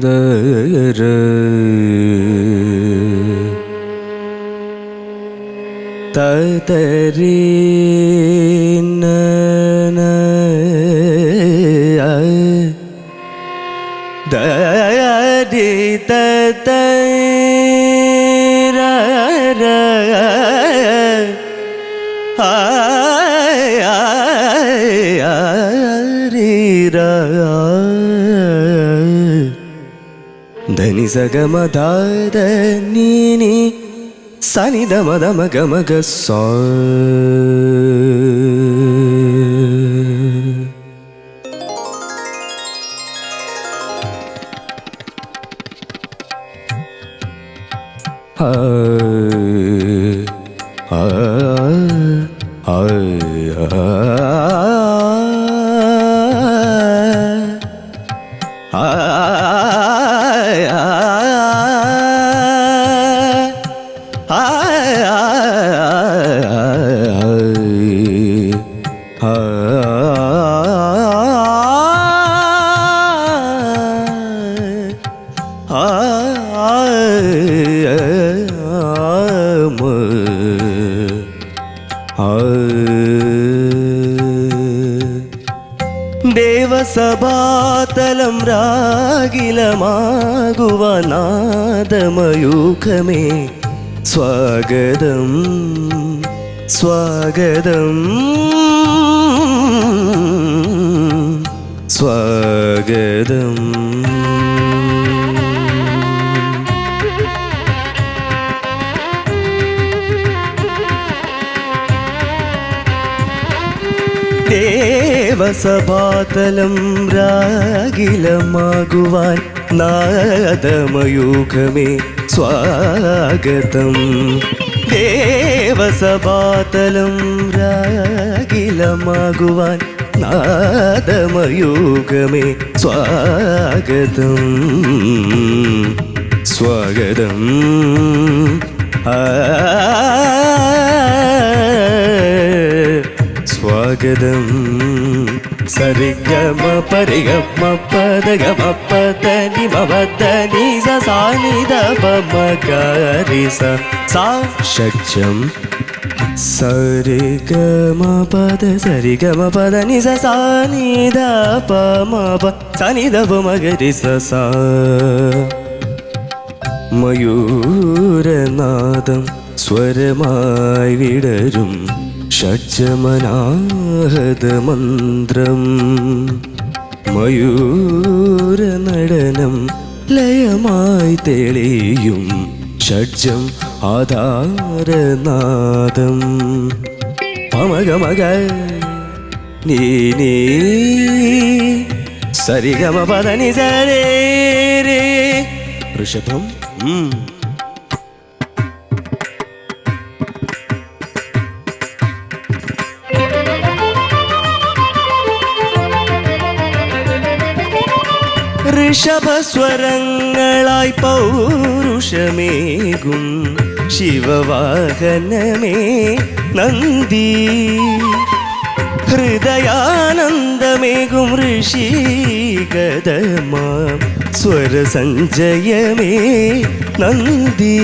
സുന്ദര തതരീ ദരി തതര ധനി സഗമധാര നീനി സനി ദമ ദമ ഗമ ഗ സ ദേവസഭാതലം രാഗിലമാകുവ നാദമയൂഖമേ സ്വാഗതം സ്വാഗതം സ്വാഗതം. ദേവസഭാതലം രാഗിലമാകുവാൻ നാദമയൂഖമേ സ്വാഗതം. ദേവസഭാതലം രാഗിലമാകുവാൻ നാദമയൂഖമേ സ്വാഗതം സ്വാഗതം. സ്വാഗതം. സരിഗമ പരിഗമ പദഗമ പദനി മവദനി സസാനി ദപമഗരി സാ ഷഡ്ജം. സരിഗമ പദ സരിഗമ പദനി സസാനി ദപമപ സനി ദപമഗരി സസാ. മയൂരനാദം സ്വരമായി വിടരും ഷഡ്ജമനാഹതമന്ത്രം. മയൂരനടനം ലയമായി തെളിയും ഷഡ്ജം ആധാരനാദം. പമഗമഗ നീ നീ സരിഗമ പദനി സരേ രേ. ഋഷഭം. ഋഷഭസ്വരങ്ങളായി പൗരുഷമേകും ശിവവാഹനമേ നന്ദി. ഹൃദയാനന്ദമേകും ഋഷികദമാം സ്വരസഞ്ജയമേ നന്ദി.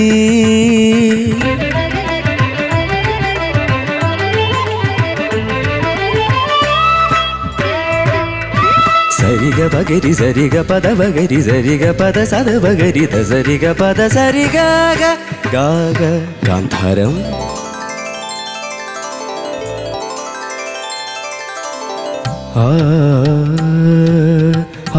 സരിഗ പഗരി സരിഗ പദ പഗരി സരിഗ പദ സദ പഗരി ത സരിഗ പദ സരിഗ ഗാഗ. ഗാന്ധാരം. ആ ആ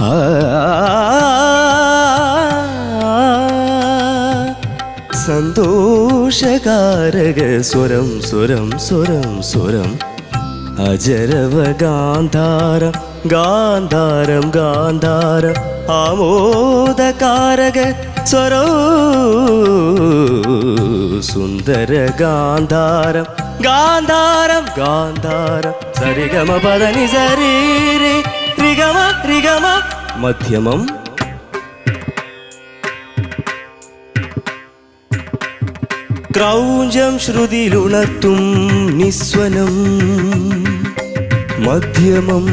ആ സന്തോഷകാരക സ്വരം സ്വരം സ്വരം സ്വരം. അജരവ ഗാന്ധാരം ഗാന്ധാരം ഗാന്ധാരം. ആമോദകാരക സ്വരോ സുന്ദര ഗാന്ധാരം ഗാന്ധാരം ഗാന്ധാരം. സരിഗമ പദനി സരി രിഗമ രിഗമ. മധ്യമം. ക്രൗഞ്ചം ശ്രുതിയിലുണർത്തും നിസ്വനം മധ്യമം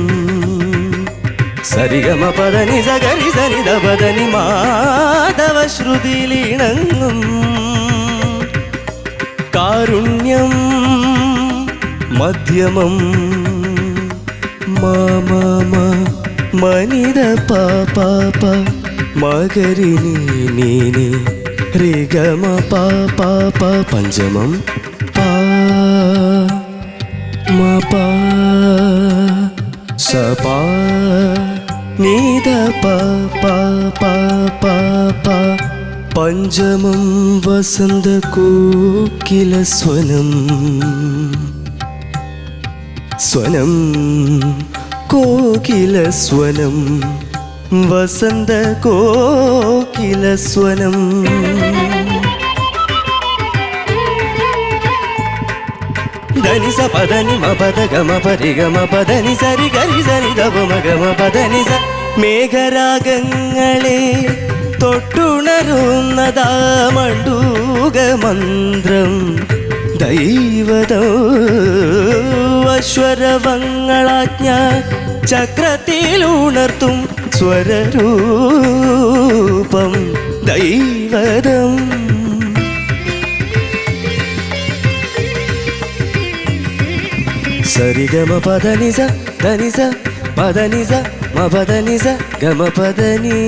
സരിഗമ പദനി സഗരി സനിത പദനി മാധവ ശ്രുതിയിലിണങ്ങും കാരുണ്യം മധ്യമം മാമ മനിത പാപ മകരി നീ രിഗമ പാപ പഞ്ചമം പാ മപ സപാ നീത പാപ പഞ്ചമം വസന്ത കോകില സ്വനം സ്വനം കോകില സ്വനം വസന്ത കോകില സ്വനം ധനി സ പദനി മ പദ ഗമ പരി ഗമ പദനി സരി ഗരി സനി ദപ മ ഗമ പദനി സ മേഘരാഗങ്ങളെ തൊട്ടുണരുന്നതാ മണ്ഡൂക മന്ത്രം ദൈവതോ അശ്വരവങ്ങളാജ്ഞ ചക്രത്തിലുണർത്തും സ്വരരൂപം ദൈവതം സരിഗമ പദനിസ ധനിസ പദനിസ മ പദനിസ ഗമ പദനി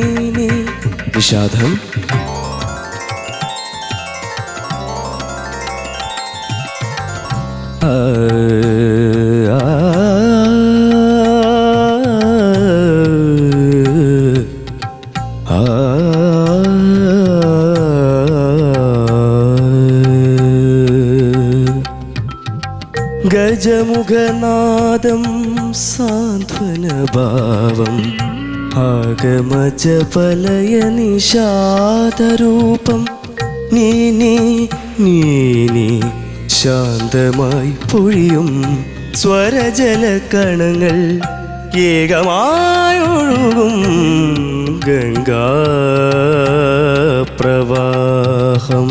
വിഷാദം ഗജമുഖനാദം സാന്ത്വനഭാവം ആഗമജപലയ നിഷാദരൂപം നീ ശാന്തമായി പൊഴിയും സ്വരജല കണങ്ങൾ ഏകമായൊഴുകും ഗംഗാ പ്രവാഹം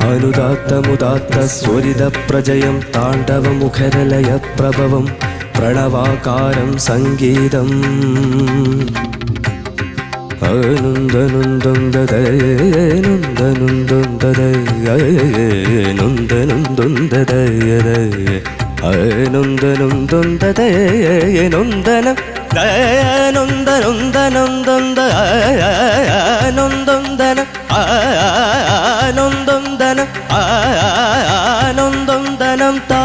അനുദാത്തമുദാത്ത സ്വരിത പ്രജയം താണ്ഡവമുഖരലയ പ്രഭവം പ്രണവാകാരം സംഗീതം നൊന്തനം താ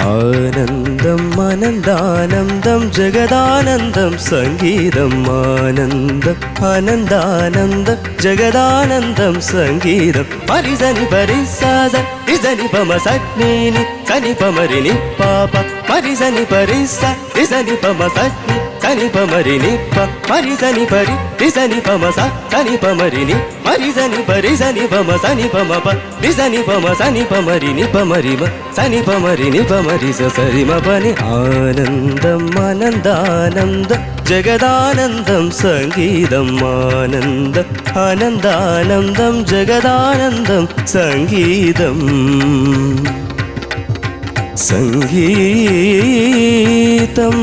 ആനന്ദം അനന്താനന്ദം ജഗദാനന്ദം സംഗീതം ആനന്ദം അനന്താനന്ദം ജഗദാനന്ദം സംഗീതം പരിസനി പരിസാസ ഇസനി പമ സജ്ഞീനി സനി പമരിനി പാപ പരിസനി പരിസ ഇസനി പമ സജ്ഞി സനി പമരിനി പ പരിസനി പരി ഇസനി പമ സ സനി പമരിനി പരിസനി പരിസനി പമ സനി പമ പ ഇസനി പമ സനി പമരിനി പമരിമ സനി പമരിനി പമരി സരി മ പനി ആനന്ദം അനന്താനന്ദം ജഗദാനന്ദം സംഗീതം ആനന്ദം അനന്താനന്ദം ജഗദാനന്ദം സംഗീതം സംഗീതം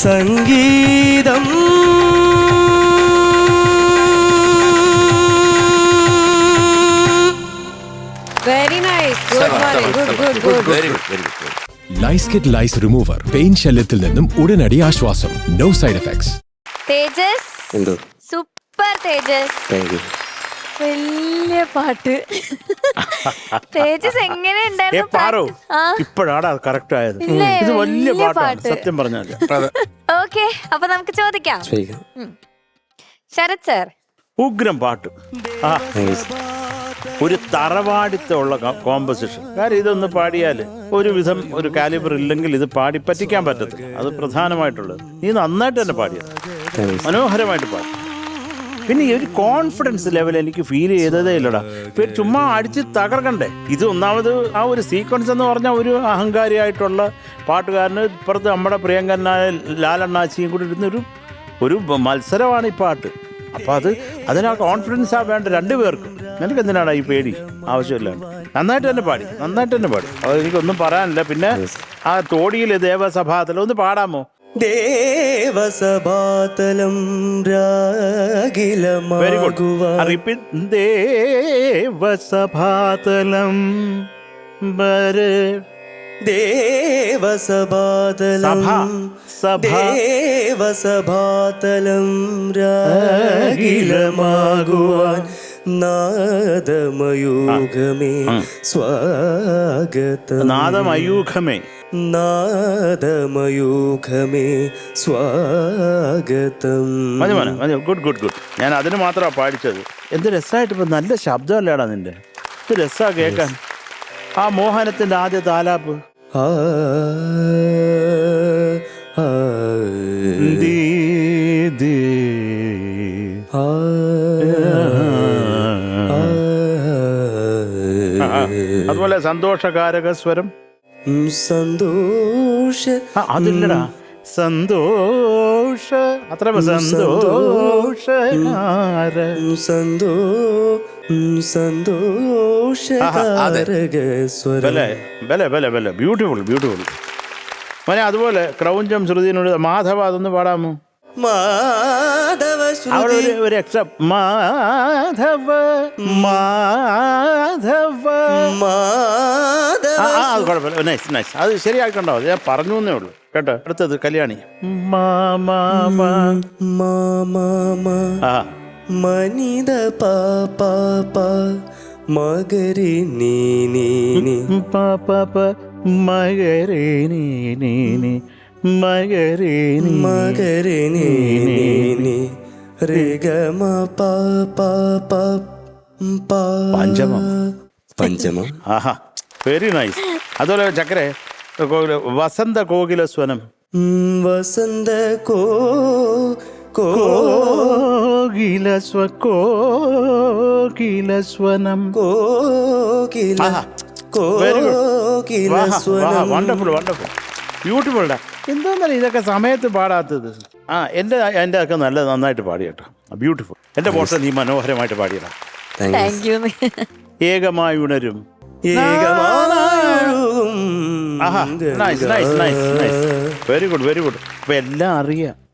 സംഗീതം Very nice. Good morning. Good. Very good. Licekit lice remover പെയിൻ ശല്യത്തിൽ നിന്നും ഉടനടി ആശ്വാസം. No side effects. തേജസ് എന്തോ സൂപ്പർ തേജസ്. Thank you. വലിയ പാട്ട്. തേജസ് എങ്ങനെ ഉണ്ടായിരുന്നു? ഇപ്പോഴാണ് കറക്റ്റ് ആയത്. ഇത് വലിയ പാട്ടാണ് സത്യം പറഞ്ഞാൽ. ഓക്കെ, അപ്പൊ നമുക്ക് ചോദിക്കാം. ശരത് സർ, ഉഗ്രം പാട്ട്. ഒരു തറവാടിത്തമുള്ള കോമ്പസിഷൻ. കാര്യം ഇതൊന്ന് പാടിയാൽ ഒരുവിധം ഒരു കാലിബർ ഇല്ലെങ്കിൽ ഇത് പാടി പറ്റിക്കാൻ പറ്റത്തില്ല. അത് പ്രധാനമായിട്ടുള്ളത്. നീ നന്നായിട്ട് തന്നെ പാടിയത്, മനോഹരമായിട്ട് പാടി. പിന്നെ ഈ ഒരു കോൺഫിഡൻസ് ലെവൽ എനിക്ക് ഫീൽ ചെയ്തതേ ഇല്ലടാ. പിന്നെ ചുമ്മാ അടിച്ച് തകർക്കണ്ടേ. ഇത് ഒന്നാമത് ആ ഒരു സീക്വൻസ് എന്ന് പറഞ്ഞാൽ ഒരു അഹങ്കാരിയായിട്ടുള്ള പാട്ടുകാരന് ഇപ്പുറത്ത് നമ്മുടെ പ്രിയങ്കരനായ ലാലണ്ണാച്ചിയും കൂടി ഇരുന്നൊരു ഒരു മത്സരമാണ് ഈ പാട്ട്. അപ്പോൾ അതിനാ കോൺഫിഡൻസാണ് വേണ്ട രണ്ടുപേർക്കും. നിനക്ക് എന്തിനാണ് ഈ പേടി? ആവശ്യമില്ല. നന്നായിട്ട് തന്നെ പാടി, നന്നായിട്ട് തന്നെ പാടി. അത് എനിക്കൊന്നും പറയാനില്ല. പിന്നെ ആ തോടിയിൽ ദേവസഭാതലം ഒന്ന് പാടാമോ? ദേവസഭാതലം വെരി ഗുഡ്. റിപ്പീറ്റ്. ദേവസഭാതലം ദേവസഭാതലം ദേവസഭാതലം രാഗിലമാകുവാൻ നാദമയൂഖമേ സ്വാഗതം. നാദമയൂഖമേ നാദമയൂഖമേ സ്വാഗതം. മതി മോനെ, മതി. Good good good. ഞാൻ അതിന് മാത്രമാണ് പാടിച്ചത്. എന്ത് രസമായിട്ട്. ഇപ്പം നല്ല ശബ്ദമല്ലേടാ നിന്റെ. ഇത് രസമാണ് കേൾക്കാൻ. ആ മോഹനത്തിന്റെ ആദ്യ താലാപ്പ്. അതുപോലെ സന്തോഷകാരക സ്വരം. സന്തോഷ അതില്ലടാ. സന്തോഷ അത്ര ബ്യൂട്ടിഫുൾ ബ്യൂട്ടിഫുൾ. മോനെ അതുപോലെ ക്രൗഞ്ചം ശ്രുതിനോട് മാധവ അതൊന്ന് പാടാമോ? മാധവ ഒരു എക്സ്ട്രാ മാധവ മാധവ അത് കുഴപ്പമില്ല. Nice nice. അത് ശരിയാക്കണ്ടോ? ഞാൻ പറഞ്ഞു എന്നേ ഉള്ളൂ കേട്ടോ. അടുത്തത് കല്യാണി. മനിത പാപ മകരി നീ പാപ മകരേ നീ മകരേ മകരി നീ രിഗമ പഞ്ചമം. പഞ്ചമം. ആഹാ, വെരി നൈസ്. അതുപോലെ ചക്കരെ വസന്ത കോകില സ്വനം. വസന്ത കോകില സ്വനം. Wonderful wonderful beautiful. എന്താന്നല്ല ഇതൊക്കെ സമയത്ത് പാടാത്തത്. എൻ്റെ ഒക്കെ നന്നായിട്ട് പാടി കേട്ടോ. ബ്യൂട്ടിഫുൾ. എൻ്റെ പോർഷൻ നീ മനോഹരമായിട്ട് പാടിയടാ. Thank you. ഏകമായി ഉണരും. Very good very good. അപ്പൊ എല്ലാം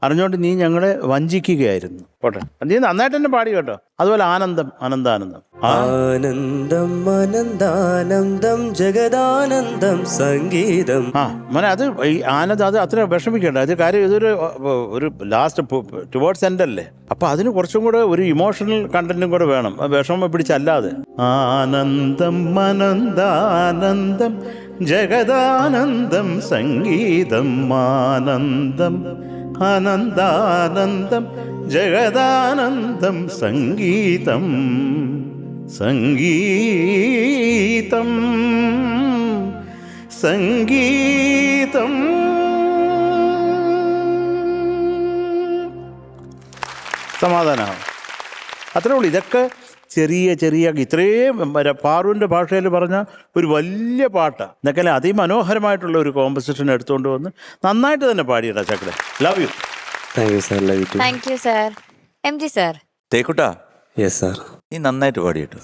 അറിഞ്ഞോണ്ട് നീ ഞങ്ങളെ വഞ്ചിക്കുകയായിരുന്നു. പോട്ടെ, നീ നന്നായിട്ട് തന്നെ പാടി കേട്ടോ. അതുപോലെ ആനന്ദം അനന്താനന്ദം. ആനന്ദം അനന്താനന്ദം ജഗദാനന്ദം സംഗീതം. മോനെ അത് ഈ ആനന്ദം അത് അത്ര വിഷമിക്കണ്ട. അത് കാര്യം ഇതൊരു ലാസ്റ്റ് ടുവേർഡ്സ് എൻഡ് അല്ലേ. അപ്പൊ അതിന് കുറച്ചും കൂടെ ഒരു ഇമോഷണൽ കണ്ടന്റും കൂടെ വേണം. വിഷമം പിടിച്ചല്ലാതെ. ആനന്ദം അനന്താനന്ദം ജഗദാനന്ദം സംഗീതം ആനന്ദം അനന്താനന്ദം ജഗദാനന്ദം സംഗീതം സംഗീതം സംഗീതം. സമാധാനമാണ്. അത്രേ ഉള്ളൂ. ഇതൊക്കെ ചെറിയ ചെറിയ ഇത്രയും പാറുവിൻ്റെ ഭാഷയിൽ പറഞ്ഞ ഒരു വലിയ പാട്ടാണ്. ഇതൊക്കെ അതിമനോഹരമായിട്ടുള്ള ഒരു കോമ്പസിഷൻ എടുത്തുകൊണ്ട് വന്ന് നന്നായിട്ട് തന്നെ പാടിയിട്ടാ ചക്കര. Love you. Thank you sir. Love you too. Thank you sir. M G sir. തേക്കുട്ടാ, യെസ് സാർ. നീ നന്നായിട്ട് പാടിയിട്ടു.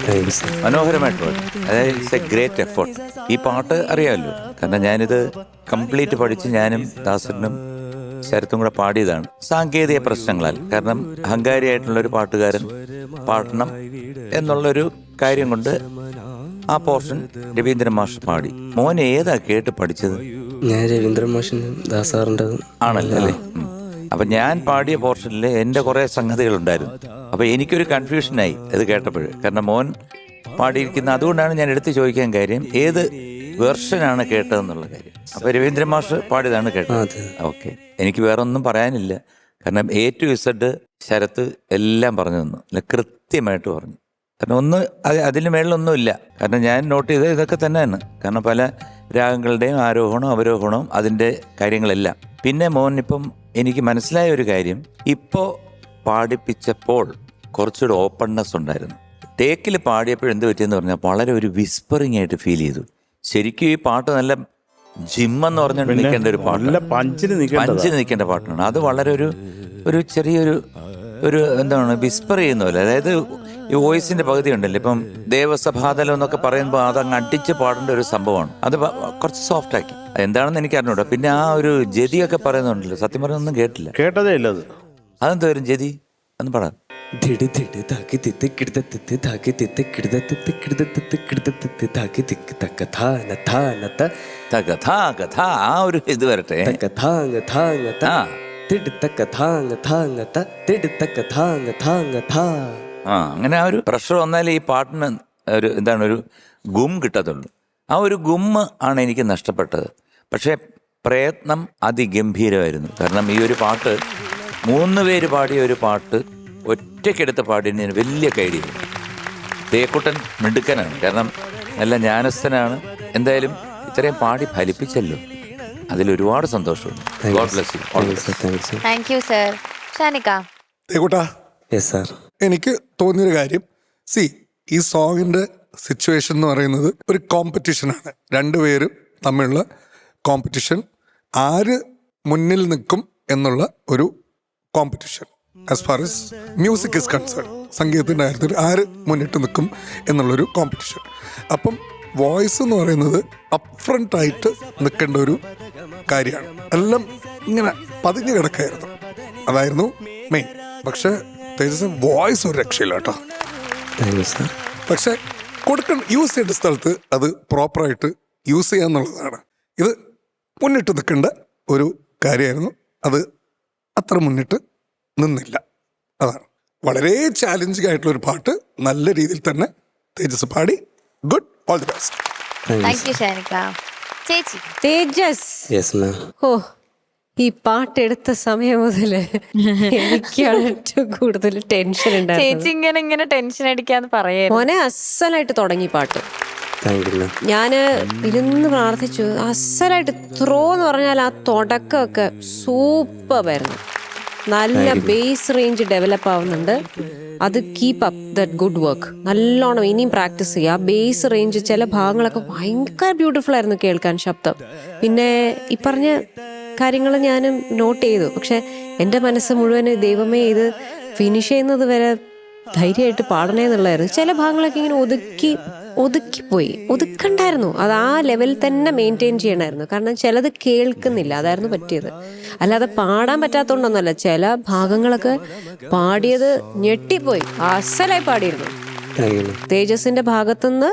Thank you sir. മനോഹരമായിട്ട് പാടി. അതായത് ഇറ്റ്സ് എ ഗ്രേറ്റ് എഫേർട്ട്. ഈ പാട്ട് അറിയാമല്ലോ, കാരണം ഞാനിത് കംപ്ലീറ്റ് പഠിച്ച് ഞാനും ദാസനും ശരത്തും കൂടെ പാടിയതാണ്. സാങ്കേതിക പ്രശ്നങ്ങളാൽ, കാരണം അഹങ്കാരിയായിട്ടുള്ള ഒരു പാട്ടുകാരൻ പാടണം എന്നുള്ളൊരു കാര്യം കൊണ്ട് ആ പോർഷൻ രവീന്ദ്രൻ മാഷ് പാടി. മോൻ ഏതാ കേട്ട് പഠിച്ചത്? ഞാൻ രവീന്ദ്രൻ മാഷിന്റെ ദാസാറിൻ്റെ ആണല്ലേ അല്ലേ? അപ്പൊ ഞാൻ പാടിയ പോർഷനിൽ എൻ്റെ കുറെ സംഗതികളുണ്ടായിരുന്നു. അപ്പൊ എനിക്കൊരു കൺഫ്യൂഷനായി അത് കേട്ടപ്പോൾ. കാരണം മോൻ പാടിയിരിക്കുന്ന, അതുകൊണ്ടാണ് ഞാൻ എടുത്ത് ചോദിക്കാൻ കാര്യം ഏത് വെർഷനാണ് കേട്ടതെന്നുള്ള കാര്യം. അപ്പൊ രവീന്ദ്രൻ മാഷ് പാടിയതാണ് കേട്ടത്. ഓക്കെ, എനിക്ക് വേറെ ഒന്നും പറയാനില്ല. കാരണം A to Z ശരത്ത് എല്ലാം പറഞ്ഞു തന്നു, അല്ല കൃത്യമായിട്ട് പറഞ്ഞു. കാരണം അതിന് മേളിലൊന്നുമില്ല. കാരണം ഞാൻ നോട്ട് ചെയ്തത് ഇതൊക്കെ തന്നെയാണ്. കാരണം പല രാഗങ്ങളുടെയും ആരോഹണവും അവരോഹണവും അതിൻ്റെ കാര്യങ്ങളെല്ലാം. പിന്നെ മോൻ ഇപ്പം എനിക്ക് മനസ്സിലായ ഒരു കാര്യം, ഇപ്പോൾ പാടിപ്പിച്ചപ്പോൾ കുറച്ചുകൂടെ ഓപ്പൺനെസ് ഉണ്ടായിരുന്നു. ടേക്കിൽ പാടിയപ്പോൾ എന്ത് പറ്റിയെന്ന് പറഞ്ഞാൽ വളരെ ഒരു വിസ്പറിങ് ആയിട്ട് ഫീൽ ചെയ്തു. ശരിക്കും ഈ പാട്ട് നല്ല ജിമ്മെന്ന് പറഞ്ഞുകൊണ്ട് നിൽക്കേണ്ട ഒരു പാട്ട്, പഞ്ചിന് നിൽക്കേണ്ട പാട്ടാണ്. അത് വളരെ ഒരു ചെറിയൊരു എന്താണ് വിസ്പർ ചെയ്യുന്ന പോലെ. അതായത് ഈ വോയിസിന്റെ പകുതി ഉണ്ടല്ലോ, ഇപ്പം ദേവസഭാതലം എന്നൊക്കെ പറയുമ്പോൾ അതങ്ങ് അടിച്ച് പാടേണ്ട ഒരു സംഭവമാണ്. അത് കുറച്ച് സോഫ്റ്റ് ആക്കി. എന്താണെന്ന് എനിക്ക് അറിഞ്ഞൂടാ. പിന്നെ ആ ഒരു ജതിയൊക്കെ പറയുന്നുണ്ടല്ലോ, സത്യം പറഞ്ഞൊന്നും കേട്ടതേ ഇല്ല അത്. അതെന്താ വരും ജതി ഒന്ന് പാടാം. ആ ഒരു ഇത് വരട്ടെ. അങ്ങനെ ആ ഒരു പ്രഷർ വന്നാലേ ഈ പാട്ടിന് ഒരു എന്താണ് ഒരു ഗും കിട്ടത്തുള്ളൂ. ആ ഒരു ഗുമ്മ് ആണ് എനിക്ക് നഷ്ടപ്പെട്ടത്. പക്ഷേ പ്രയത്നം അതിഗംഭീരമായിരുന്നു. കാരണം ഈ ഒരു പാട്ട് 3 പേര് പാടിയ ഒരു പാട്ട് ഒറ്റയ്ക്കെടുത്ത് പാടിയതിന് വലിയ കൈഡിയാണ്. തേക്കുട്ടൻ മിടുക്കനാണ്, കാരണം നല്ല ജ്ഞാനസ്ഥനാണ്. എന്തായാലും ഇത്രയും പാടി ഫലിപ്പിച്ചല്ലോ, അതിലൊരുപാട് സന്തോഷമുണ്ട്. God bless you. Thank you sir. ഷാനിക്ക. എനിക്ക് തോന്നിയൊരു കാര്യം, ഈ സോങ്ങിന്റെ സിറ്റുവേഷൻ എന്ന് പറയുന്നത് ഒരു കോമ്പറ്റീഷനാണ്. 2 പേരും തമ്മിലുള്ള കോമ്പറ്റീഷൻ. ആര് മുന്നിൽ നിൽക്കും എന്നുള്ള ഒരു competition. As far as music is concern, സംഗീതത്തിൻ്റെ കാര്യത്തിൽ ആര് മുന്നിട്ട് നിൽക്കും എന്നുള്ളൊരു കോമ്പറ്റീഷൻ. അപ്പം വോയിസ് എന്ന് പറയുന്നത് അപ്ഫ്രണ്ടായിട്ട് നിൽക്കേണ്ട ഒരു കാര്യമാണ്. എല്ലാം ഇങ്ങനെ പതിഞ്ഞു കിടക്കായിരുന്നു, അതായിരുന്നു മെയിൻ. പക്ഷെ തേജസ് വോയിസ് ഒരു രക്ഷയില്ല കേട്ടോ. പക്ഷെ യൂസ് ചെയ്യേണ്ട സ്ഥലത്ത് അത് പ്രോപ്പറായിട്ട് യൂസ് ചെയ്യുക എന്നുള്ളതാണ്. ഇത് മുന്നിട്ട് നിൽക്കേണ്ട ഒരു കാര്യമായിരുന്നു. അത് അത്ര മുന്നിട്ട് നിന്നില്ല. അതാണ് വളരെ ചാലഞ്ചിങ് ആയിട്ടുള്ള ഒരു പാട്ട്. നല്ല രീതിയിൽ തന്നെ തേജസ് പാടി. Good, all the best. Thank you ഷാനിക്ക. ചേച്ചി. തേജസ്. ഓ, ഈ പാട്ടെടുത്ത സമയം മുതല് എനിക്കാണ് ഏറ്റവും കൂടുതൽ ടെൻഷൻ ഉണ്ടായിരുന്നു. ചേച്ചി ഇങ്ങനെ ടെൻഷൻ അടിക്കാന്ന് പറയാ. മോനെ അസലായിട്ട് തുടങ്ങി പാട്ട്. ഞാന് ഇരുന്ന് പ്രാർത്ഥിച്ചു. അസലായിട്ട് ത്രോ എന്ന് പറഞ്ഞാൽ ആ തുടക്കമൊക്കെ സൂപ്പറായിരുന്നു. നല്ല ബേസ് റേഞ്ച് ഡെവലപ്പ് ആവുന്നുണ്ട്. അത് keep up that good work. നല്ലോണം ഇനിയും പ്രാക്ടീസ് ചെയ്യുക. ആ ബേസ് റേഞ്ച് ചില ഭാഗങ്ങളൊക്കെ ഭയങ്കര ബ്യൂട്ടിഫുൾ ആയിരുന്നു കേൾക്കാൻ, ശബ്ദം. പിന്നെ ഈ പറഞ്ഞ കാര്യങ്ങൾ ഞാനും നോട്ട് ചെയ്തു. പക്ഷെ എൻ്റെ മനസ്സ് മുഴുവൻ ദൈവമേ ഇത് ഫിനിഷ് ചെയ്യുന്നത് വരെ ധൈര്യമായിട്ട് പാടണേ എന്നുള്ളതായിരുന്നു. ചില ഭാഗങ്ങളൊക്കെ ഇങ്ങനെ ഒതുക്കിപ്പോയി. ഒതുക്കണ്ടായിരുന്നു. അത് ആ ലെവലിൽ തന്നെ മെയിൻറ്റെയിൻ ചെയ്യണമായിരുന്നു. കാരണം ചിലത് കേൾക്കുന്നില്ല, അതായിരുന്നു പറ്റിയത്. അല്ലാതെ പാടാൻ പറ്റാത്തതുകൊണ്ടൊന്നുമല്ല. ചില ഭാഗങ്ങളൊക്കെ പാടിയത് ഞെട്ടിപ്പോയി. അസലായി പാടിയിരുന്നു. തേജസിന്റെ ഭാഗത്തുനിന്ന്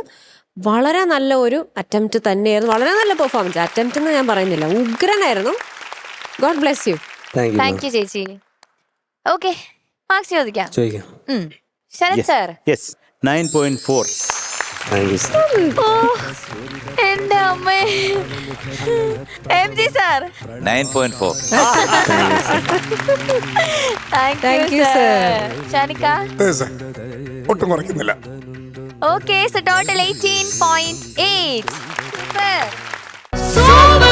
വളരെ നല്ല ഒരു അറ്റംപ്റ്റ് തന്നെയായിരുന്നു. വളരെ നല്ല പെർഫോമൻസ്. അറ്റംപ്റ്റ് എന്ന് ഞാൻ പറയുന്നില്ല, ഉഗ്രനായിരുന്നു. God bless you. Thank you ചേച്ചി. ഓക്കെ, മാർക്സ് ചോദിക്കാം. ശരത് സർ. യെസ്, 9.4. എന്റെ അമ്മേ. MG sir. 9.4. Thank you sir. ഷാനിക്ക. ഒട്ടും കുറയ്ക്കുന്നില്ല. Okay, so total 18.8. Super.